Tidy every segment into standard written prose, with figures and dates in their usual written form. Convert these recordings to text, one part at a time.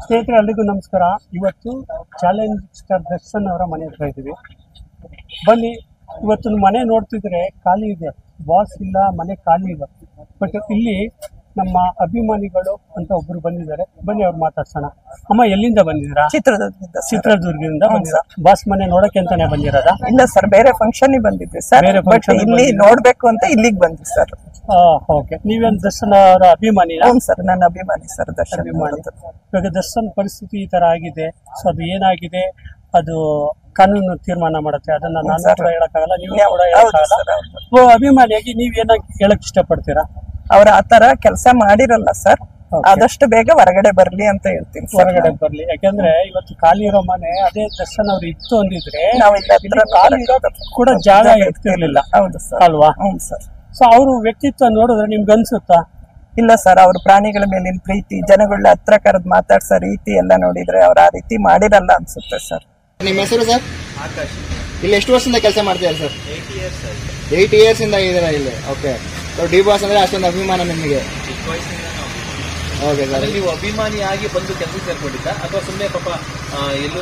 ಸ್ನೇಹಿತರೆ ಎಲ್ರಿಗೂ ನಮಸ್ಕಾರ. ಇವತ್ತು ಚಾಲೆಂಜ್ ಸ್ಟಾರ್ ದರ್ಶನ್ ಅವರ ಮನೆ ಹತ್ರ ಇದ್ದೀವಿ. ಬನ್ನಿ, ಇವತ್ತು ಮನೆ ನೋಡ್ತಿದ್ರೆ ಖಾಲಿ ಇದೆ, ಬಾಸ್ ಇಲ್ಲ, ಮನೆ ಖಾಲಿ ಇದೆ. ಬಟ್ ಇಲ್ಲಿ ನಮ್ಮ ಅಭಿಮಾನಿಗಳು ಅಂತ ಒಬ್ರು ಬಂದಿದ್ದಾರೆ. ಬನ್ನಿ ಅವ್ರು ಮಾತಾಡ್ಸೋಣ. ಅಮ್ಮ, ಎಲ್ಲಿಂದ ಬಂದಿದ್ದೀರಾ? ಚಿತ್ರದುರ್ಗದಿಂದ ಬಂದಿರಾ? ಬಾಸ್ ಮನೆ ನೋಡಕ್ಕೆ ಅಂತಾನೆ ಬಂದಿರೋದಾ? ಇಲ್ಲ ಸರ್, ಬೇರೆ ಫಂಕ್ಷನ್ ಬಂದಿದ್ದೆ ಸರ್. ಬಟ್ ಇಲ್ಲಿ ನೋಡ್ಬೇಕು ಅಂತ ಇಲ್ಲಿಗೆ ಬಂದ್ವಿ ಸರ್. ಓಕೆ, ನೀವೇನ್ ದರ್ಶನ್ ಅವರ ಅಭಿಮಾನಿ? ಸರ್, ನನ್ನ ಅಭಿಮಾನಿ ಸರ್, ದರ್ಶನ್ ಅಭಿಮಾನಿ. ಇವಾಗ ದರ್ಶನ್ ಪರಿಸ್ಥಿತಿ ಈ ತರ ಆಗಿದೆ. ಸೊ ಅದು ಏನಾಗಿದೆ ಅದು ಕಾನೂನು ತೀರ್ಮಾನ ಮಾಡುತ್ತೆ. ಅದನ್ನ ನಾನು ಕೂಡ ಹೇಳಕ್ಕಾಗಲ್ಲ, ನೀವು ಕೂಡ ಹೇಳಕ್ಕಾಗಲ್ಲ. ಅಭಿಮಾನಿಯಾಗಿ ನೀವ್ ಏನಾಗಿ ಹೇಳಕ್ ಇಷ್ಟಪಡ್ತೀರಾ? ಅವ್ರ ಆತರ ಕೆಲಸ ಮಾಡಿರಲ್ಲ ಸರ್. ಆದಷ್ಟು ಬೇಗ ಹೊರಗಡೆ ಬರ್ಲಿ ಅಂತ ಹೇಳ್ತೀನಿ. ಹೊರಗಡೆ ಬರ್ಲಿ, ಯಾಕಂದ್ರೆ ಇವತ್ತು ಖಾಲಿ ಇರೋ ಮನೆ ಅದೇ ದರ್ಶನ್ ಅವ್ರು ಇತ್ತು ಅಂದಿದ್ರೆ ನಾವು ಖಾಲಿ ಕೂಡ ಜಾಗ ಇರ್ತಿರ್ಲಿಲ್ಲ. ಹೌದು ಸರ್, ಅಲ್ವಾ? ಹೌದು ಸರ್. ಸೊ ಅವ್ರು ವ್ಯಕ್ತಿತ್ವ ನೋಡಿದ್ರೆ ನಿಮ್ಗೆ ಅನ್ಸುತ್ತಾ? ಇಲ್ಲ ಸರ್, ಅವ್ರ ಪ್ರಾಣಿಗಳ ಮೇಲಿನ ಪ್ರೀತಿ, ಜನಗಳ ಹತ್ರ ಕರೆದ್ ಮಾತಾಡ್ಸೋ ರೀತಿ ಎಲ್ಲ ನೋಡಿದ್ರೆ ಅವ್ರ ಆ ರೀತಿ ಮಾಡಿರಲ್ಲ ಅನ್ಸುತ್ತೆ ಸರ್. ನಿಮ್ಮ ಹೆಸರು ಸರ್? ಆಕಾಶ್. ಇಲ್ಲಿ ಎಷ್ಟು ವರ್ಷದಿಂದ ಕೆಲಸ ಮಾಡ್ತೀರಾ ಸರ್? 8 years ಆಯ್ತು. 8 years ಇಂದ ಇದ್ದೀರಾ ಇಲ್ಲಿ? ಓಕೆ. ಡಿ ಬಾಸ್ ಅಂದ್ರೆ ಅಷ್ಟೊಂದು ಅಭಿಮಾನ ನಿಮಗೆ? ಚಿಕ್ಕ ವಯಸ್ಸಿಂದ ಓಕೆ ಸರ್. ನೀವು ಅಭಿಮಾನಿಯಾಗಿ ಬಂದು ಕೆಲಸ ಸೇರ್ಕೊಂಡಿದ್ದ ಅಥವಾ ಸುಮ್ಮನೆ ಪಾಪ ಎಲ್ಲೂ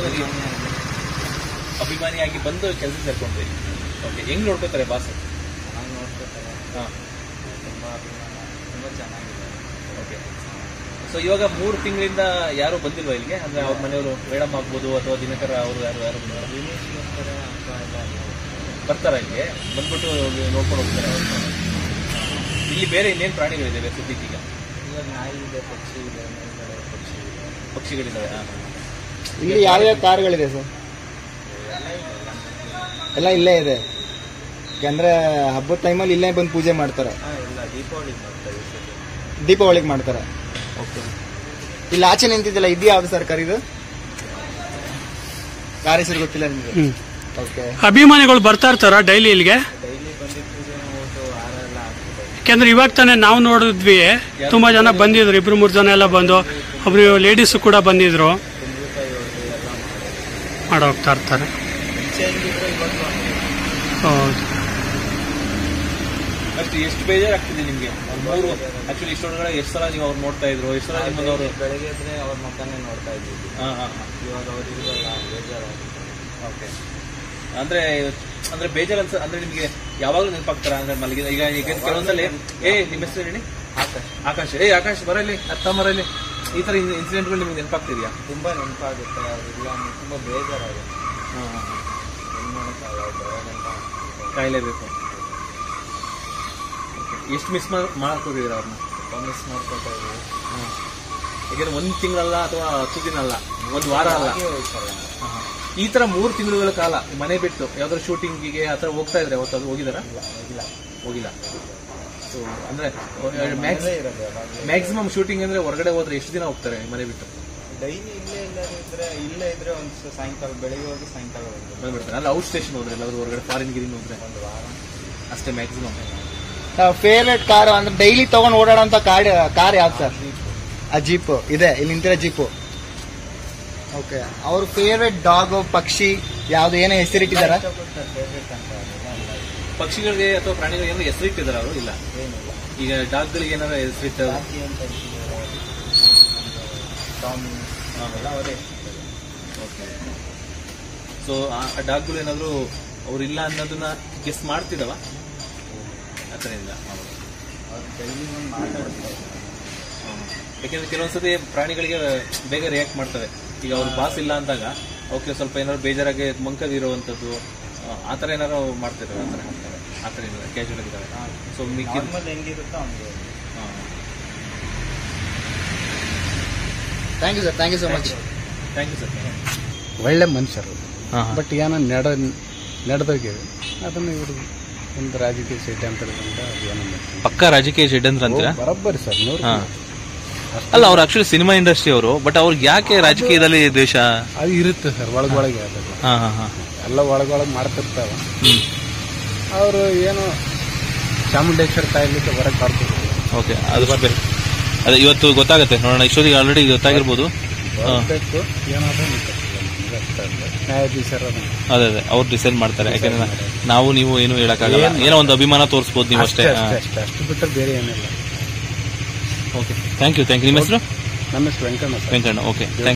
ಅಭಿಮಾನಿಯಾಗಿ ಬಂದು ಕೆಲಸ ಸೇರ್ಕೊಂಡ್ರಿ? ಓಕೆ, ಹೆಂಗ್ ನೋಡ್ಕೋತಾರೆ ಬಾಸ್? ಚೆನ್ನಾಗಿ ನೋಡ್ಕೋತಾರೆ. ಹಾಂ, ತುಂಬಾ ಚೆನ್ನಾಗಿದೆ. ಓಕೆ. ಸೊ ಇವಾಗ 3 ತಿಂಗಳಿಂದ ಯಾರು ಬಂದಿಲ್ವಾ ಇಲ್ಲಿಗೆ? ಅಂದ್ರೆ ಅವ್ರ ಮನೆಯವರು, ಮೇಡಮ್ ಆಗ್ಬೋದು ಅಥವಾ ದಿನಕರ ಅವರು ಯಾರು ಬರ್ತಾರ ಇಲ್ಲಿಗೆ? ಬಂದ್ಬಿಟ್ಟು ನೋಡ್ಕೊಂಡು ಹೋಗ್ತಾರೆ. ಇಲ್ಲಿ ಬೇರೆ ಇನ್ನೇನು ಪ್ರಾಣಿಗಳಿದ್ದಾವೆ ಸದ್ಯಕ್ಕೆ? ಈಗ ನಾಯಿ ಇದೆ, ಪಕ್ಷಿ ಇದೆ, ಪಕ್ಷಿಗಳಿದ್ದಾವೆ. ಇಲ್ಲಿ ಯಾವ್ಯಾವ ಕಾರ್ಗಳಿದೆ ಸರ್? ಎಲ್ಲ ಇಲ್ಲೇ ಇದೆ. ಯಾಕಂದ್ರೆ ಹಬ್ಬದ ಟೈಮಲ್ಲಿ ಇಲ್ಲೇ ಬಂದು ಪೂಜೆ ಮಾಡ್ತಾರೆ. ದೀಪಾವಳಿಗೆ ಮಾಡ್ತಾರೆ. ಓಕೆ. ಇಲ್ಲಿ ಆಚೆ ನಿಂತಿದ್ದಿಲ್ಲ, ಇದು ಯಾವ್ದು ಸರ್ ಕರ್? ಇದು ಕಾರ್ ಹೆಸರು ಗೊತ್ತಿಲ್ಲ ನಿಮಗೆ? ಓಕೆ. ಅಭಿಮಾನಿಗಳು ಬರ್ತಾ ಇರ್ತಾರ ಡೈಲಿ ಇಲ್ಲಿಗೆ? ಯಾಕೆಂದ್ರೆ ಇವಾಗ ತಾನೇ ನಾವು ನೋಡಿದ್ವಿ, ತುಂಬಾ ಜನ ಬಂದಿದ್ರು, 2-3 ಜನ ಎಲ್ಲ ಬಂದು, ಒಬ್ರು ಲೇಡೀಸ್ ಕೂಡ ಬಂದಿದ್ರು, ಮಾಡೋಗ್ತಾ ಇರ್ತಾರೆ. ಹೌದು. ಎಷ್ಟು ಬೇಜಾರಾಗ್ತಿದೆ ನಿಮ್ಗೆ? ಅವರು ಆಕ್ಚುಲಿ ಇಷ್ಟೊಳಗಡೆ ಎಷ್ಟು ಸಲ ನೀವು ಅವ್ರು ನೋಡ್ತಾ ಇದ್ರು? ಎಷ್ಟು ಸಲ ನಿಮ್ಮದವರು ಬೆಳಗ್ಗೆ ಇದ್ರೆ ಅವ್ರ ಮಕ್ಕಳನ್ನೇ ನೋಡ್ತಾ ಇದ್ವಿ. ಇವಾಗ ಅವ್ರು ಇರಲ್ಲ, ಬೇಜಾರಾಗುತ್ತೆ. ಓಕೆ. ಅಂದ್ರೆ ಬೇಜಾರು ಅಂದ್ರೆ ನಿಮ್ಗೆ ಯಾವಾಗಲೂ ನೆನಪಾಗ್ತಾರ? ಅಂದ್ರೆ ಮಲಗಿದ ಈಗ ಕೆಲವೊಂದಲ್ಲಿ ನಿಮ್ಮ ಹೆಸರು ಹೇಳಿ? ಆಕಾಶ್. ಆಕಾಶ್ ಬರಲಿ, ಅತ್ತ ಮರಲಿ, ಈ ತರ ಇನ್ಸಿಡೆಂಟ್ಗಳು ನಿಮ್ಗೆ ನೆನಪಾಗ್ತಿದ್ಯಾ? ತುಂಬಾ ನೆನಪಾಗುತ್ತೆ. ಅವ್ರಿಲ್ಲ, ತುಂಬಾ ಬೇಜಾರಾಗುತ್ತೆ. ಕಾಯಲೇಬೇಕು. ಎಷ್ಟು ಮಿಸ್ ಮಾಡ್ಕೊತಿದ್ದೀರ ಅವ್ರನ್ನ? ಮಿಸ್ ಮಾಡ್ಕೊತಾ ಇದ್ದೀವಿ. ಯಾಕಂದ್ರೆ 1 ತಿಂಗಳಲ್ಲ ಅಥವಾ 10 ದಿನ ಅಲ್ಲ, 1 ವಾರ ಅಲ್ಲ, ಈ ತರ 3 ತಿಂಗಳುಗಳ ಕಾಲ ಮನೆ ಬಿಟ್ಟು ಯಾವ್ದಾದ್ರು ಶೂಟಿಂಗಿಗೆ ಆತರ ಹೋಗ್ತಾ ಇದ್ರೆ ಅವತ್ತು ಹೋಗಿದಾರ? ಹೋಗಿಲ್ಲ. ಸೊ ಅಂದ್ರೆ ಮ್ಯಾಕ್ಸಿಮಮ್ ಶೂಟಿಂಗ್ ಅಂದ್ರೆ ಹೊರಗಡೆ ಹೋದ್ರೆ ಎಷ್ಟು ದಿನ ಹೋಗ್ತಾರೆ ಮನೆ ಬಿಟ್ಟು? ಡೈಲಿ ಇಲ್ಲೇ ಇದ್ರೆ ಒಂದು ಸಾಯಂಕಾಲ, ಬೆಳಿಗ್ಗೆ ಹೋಗಿ ಸಾಯಂಕಾಲ ಬಂದ್ಬಿಡ್ತಾರೆ. ಅಲ್ಲ ಔಟ್ ಸ್ಟೇಷನ್ ಹೋದ್ರೆ ಎಲ್ಲಾದ್ರೂ ಹೊರಗಡೆ ಫಾರಿನ್ ಗಿರಿನ್ ಹೋದ್ರೆ 1 ವಾರ ಅಷ್ಟೇ ಮ್ಯಾಕ್ಸಿಮಮ್. ಫೇವ್ರೇಟ್ ಕಾರ್ ಅಂದ್ರೆ ಡೈಲಿ ತಗೊಂಡ್ ಓಡಾಡೋಂತ ಕಾರ್ ಯಾವ್ದು ಸರ್? ಆ ಜೀಪ್ ಇದೆ, ಇಲ್ಲಿ ನಿಂತಿರೋ ಜೀಪು. ಓಕೆ. ಅವ್ರ ಫೇವ್ರೇಟ್ ಡಾಗ್, ಪಕ್ಷಿ ಯಾವ್ದು, ಏನೋ ಹೆಸರಿಟ್ಟಿದಾರ? ಪಕ್ಷಿಗಳಿಗೆ ಅಥವಾ ಪ್ರಾಣಿಗಳಿಗೆ ಏನಾದ್ರು ಹೆಸರಿಟ್ಟಿದಾರ ಅವರು? ಇಲ್ಲ. ಈಗ ಡಾಗ್ಗಳಿಗೆ ಏನಾರ ಹೆಸರಿಟ್ಟಾರ? ಸೊ ಆ ಡಾಗ್ಗಳು ಏನಾದ್ರು ಅವ್ರಿಲ್ಲ ಅನ್ನೋದನ್ನ ಗೆಸ್ ಮಾಡ್ತಿದವ? ಆತರ ಇಲ್ಲ. ಯಾಕೆಂದ್ರೆ ಕೆಲವೊಂದ್ಸತಿ ಪ್ರಾಣಿಗಳಿಗೆ ಬೇಗ ರಿಯಾಕ್ಟ್ ಮಾಡ್ತವೆ. ಈಗ ಅವ್ರ ಬಾಸ್ ಇಲ್ಲ ಅಂದಾಗ ಅವಕ್ಕೆ ಸ್ವಲ್ಪ ಏನಾದ್ರು ಬೇಜಾರಾಗಿ ಮಂಕದಿರುವಂತದ್ದು ಆತರ ಏನಾರು ಮಾಡ್ತಿದ್ದಾರೆ? ಆತರ ಇಲ್ಲ, ಕ್ಯಾಶುವಲ್ ಆಗಿದ್ದಾವೆ. ಸೊ ಹೆಂಗಿರುತ್ತೋ ಹಂಗೆ. Thank you sir, thank you so much. Thank you sir. ಒಳ್ಳೆ ಮನುಷ್ಯರು, ಬಟ್ ಏನೋ ನಡೆದೋಗಿವೆ. ಅದನ್ನು ಇವರು ಒಂದು ರಾಜಕೀಯ ಷಡ್ಯಂತ್ರದಿಂದ ಪಕ್ಕ ರಾಜಕೀಯ ಷಡ್ಯಂತ್ರ ಅಂತೀರಾ? ಬರೋಬ್ಬರಿ ಸರ್. ಅಲ್ಲ, ಅವ್ರು ಆಕ್ಚುಲಿ ಸಿನಿಮಾ ಇಂಡಸ್ಟ್ರಿ ಅವರು, ಬಟ್ ಅವ್ರಿಗೆ ಯಾಕೆ ರಾಜಕೀಯದಲ್ಲಿ ದ್ವೇಷ? ಅದು ಇರುತ್ತೆ ಸರ್, ಒಳಗೊಳಗೆ. ಎಲ್ಲ ಒಳಗೊಳಗೆ ಮಾಡ್ತಿರ್ತಾವ. ಅವರು ಏನು ಚಾಮುಂಡೇಶ್ವರಿ ತಾಯಿಲಿಕ್ಕೆ ಹೊರಗೆ ಬರ್ತಾರೆ. ಓಕೆ, ಅದು ಅದೇ ಇವತ್ತು ಗೊತ್ತಾಗುತ್ತೆ ನೋಡೋಣ. ಇಷ್ಟೊತ್ತಿಗೆ ಆಲ್ರೆಡಿ ಗೊತ್ತಾಗಿರ್ಬೋದು. ನ್ಯಾಯಾಧೀಶರು ಅದೇ ಅವ್ರು ಡಿಸೈಡ್ ಮಾಡ್ತಾರೆ. ಯಾಕಂದ್ರೆ ನಾವು ನೀವು ಏನು ಹೇಳಕ್ಕಾಗಲ್ಲ, ಏನೋ ಒಂದು ಅಭಿಮಾನ ತೋರಿಸಬಹುದು ನೀವು ಅಷ್ಟೇ. ಅಷ್ಟು ಬಿಟ್ಟರೆ ಬೇರೆ ಏನಿಲ್ಲ. Okay, thank you. ನಿಮ್ಮ ಹೆಸರು? ನಮ್ಮ ಹೆಸರು ವೆಂಕಣ್ಣ. Okay, thank you.